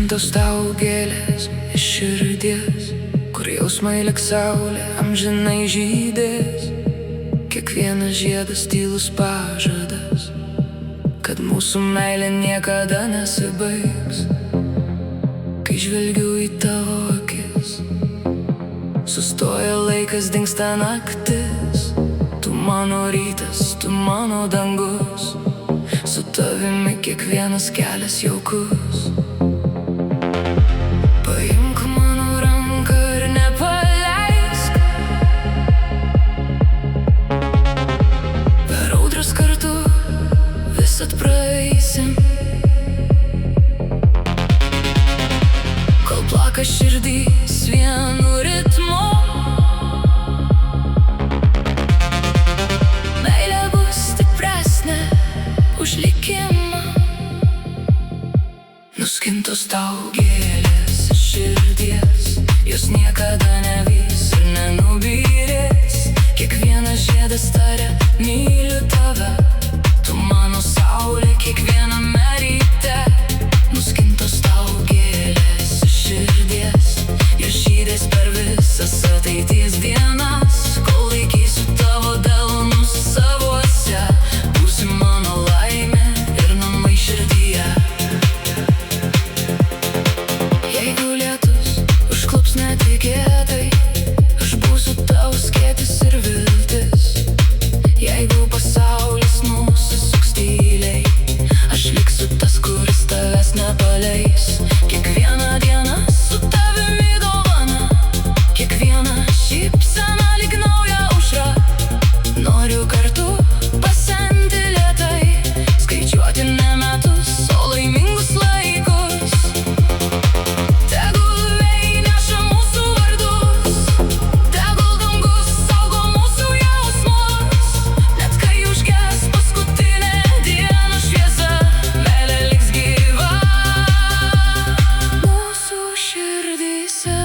Nuskintos tau gėlės iš širdies, kur jausmai lik saulė amžinai žydės. Kiekvienas žiedas tylus pažadas, kad mūsų meilė niekada nesibaigs. Kai žvelgiu į tavo akis, sustoja laikas, dingsta naktis. Tu mano rytas, tu mano dangus, su tavimi kiekvienas kelias jaukus. Paimk mano ranką ir nepaleisk, per audras kartu visad praeisim. Kol plaka širdys vienu ritmu, meilė bus stipresnė už likimą. Nuskintos tau gėlės iš širdies, jos niekada nevys ir nenubyrės. Kiekvienas žiedas taria, myliu tave, tu mano saulė kiekviename ryte. Nuskintos tau gėlės iš širdies, jos žydės per visas ateities dienas. Kol laikysiu tavo delnus savuose, būsi mano laimė ir namai širdyje. Jeigu lietus užklups netikėtai, aš būsiu tavo skėtis ir viltis. Jeigu pasaulis nusisuks tyliai, aš liksiu tas, kuris tavęs nepaleis. Kiekvieną dieną su tavimi dovana, kiekviena šypsena lyg nauja aušra. Noriu kartu pasenti lėtai, skaičiuoti ne metus, o laimingus laikus. Tegul vėjai neša mūsų vardus, tegul dangus saugo mūsų jausmus. Net kai užges paskutinė dienos šviesa, meilė liks gyva mūsų širdyse.